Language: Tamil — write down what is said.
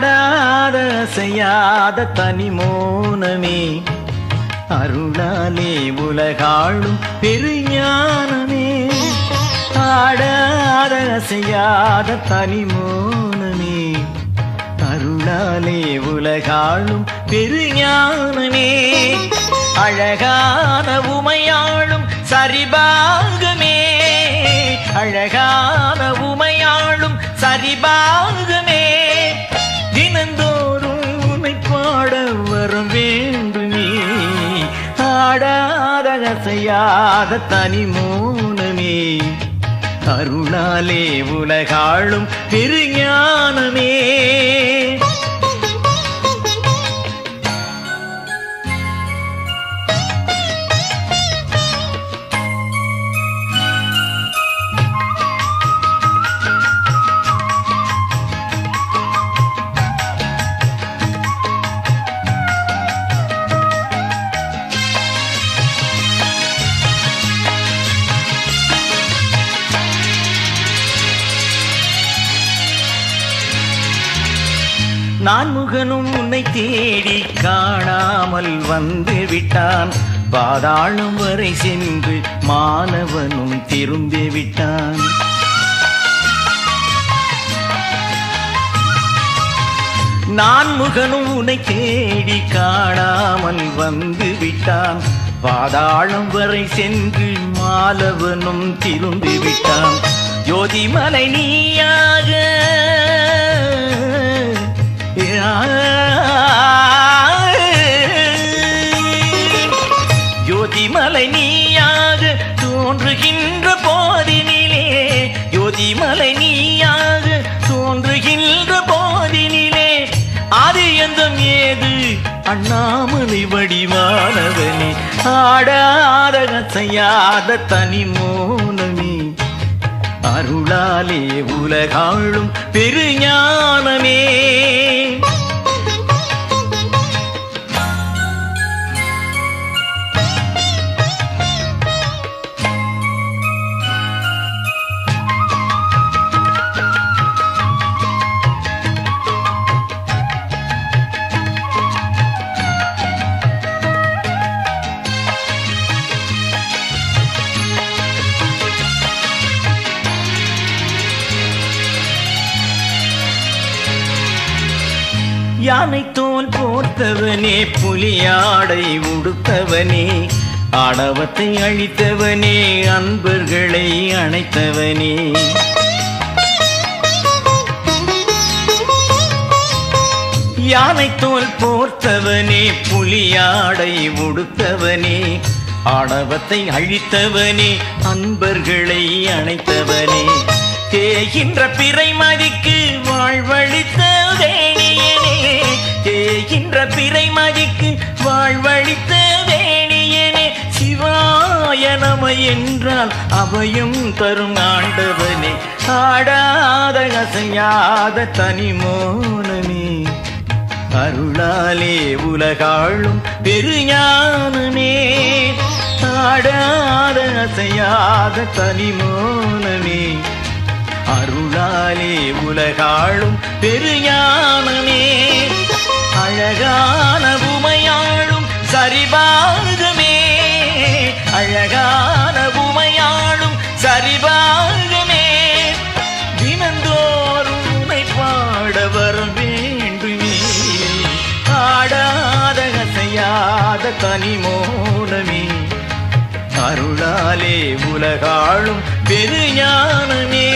ஆடாத அசையாத தனிமோனமே, அருளாலே உலகாளும் பெருஞானமே. ஆடாத அசையாத தனிமோனமே, அருளாலே உலகாளும் பெருஞானமே. அழகான உமையாளும் சரிபாகமே, அழகான உமையாளும் சரிபாகமே. தினந்தோறும் உன்னை பாட வரம் வேண்டுமே. ஆடாத அசையாத தனிமோனமே, அருளாலே உலகாளும் பெருஞானமே. நான் முகனும் உன்னை தேடி காணாமல் வந்து விட்டான். பாதாளம் வரை சென்று மாணவனும் திரும்பி விட்டான். நான் முகனும் உன்னை தேடி காணாமல் வந்து விட்டான். பாதாளம் வரை சென்று மாலவனும் திரும்பி விட்டான். ஜோதிமலை நீயாக, ஜோதிமலை நீயாக தோன்றுகின்ற போதினிலே, ஜோதிமலை நீயாக தோன்றுகின்ற போதினிலே, அது எந்தம் ஏது அண்ணாமலை வடிவானவனே. ஆடாத அசையாத தனிமோனமே, அருளாலே உலகாளும் பெருஞானமே. யானை தோல் போர்த்தவனே, புலியாடை உடுத்தவனே, ஆணவத்தை அழித்தவனே, அன்பர்களை அணைத்தவனே. யானை தோல் போர்த்தவனே, புலியாடை உடுத்தவனே, ஆணவத்தை அழித்தவனே, அன்பர்களை அணைத்தவனே. தேகின்ற பிறைமதிக்கு வாழ்வழித்த வேணியனே, தேகின்ற பிறைமதிக்கு வாழ்வழித்த வேணியனே. சிவாய நம என்றால் அபயம் தரும் ஆண்டவனே. ஆடாத அசையாத தனிமோனமே, அருளாலே உலகாளும் பெருஞானமே. ஆடாத அசையாத தனிமோனமே, அருளாலே உலகாளும் பெருஞானமே. அழகான உமையாளும் சரிபாகமே, அழகான உமையாளும் சரிபாகமே. தினந்தோறும் உன்னை பாட வரம் வேண்டுமே. ஆடாத அசையாத தனிமோனமே, அருளாலே உலகாளும் பெருஞானமே.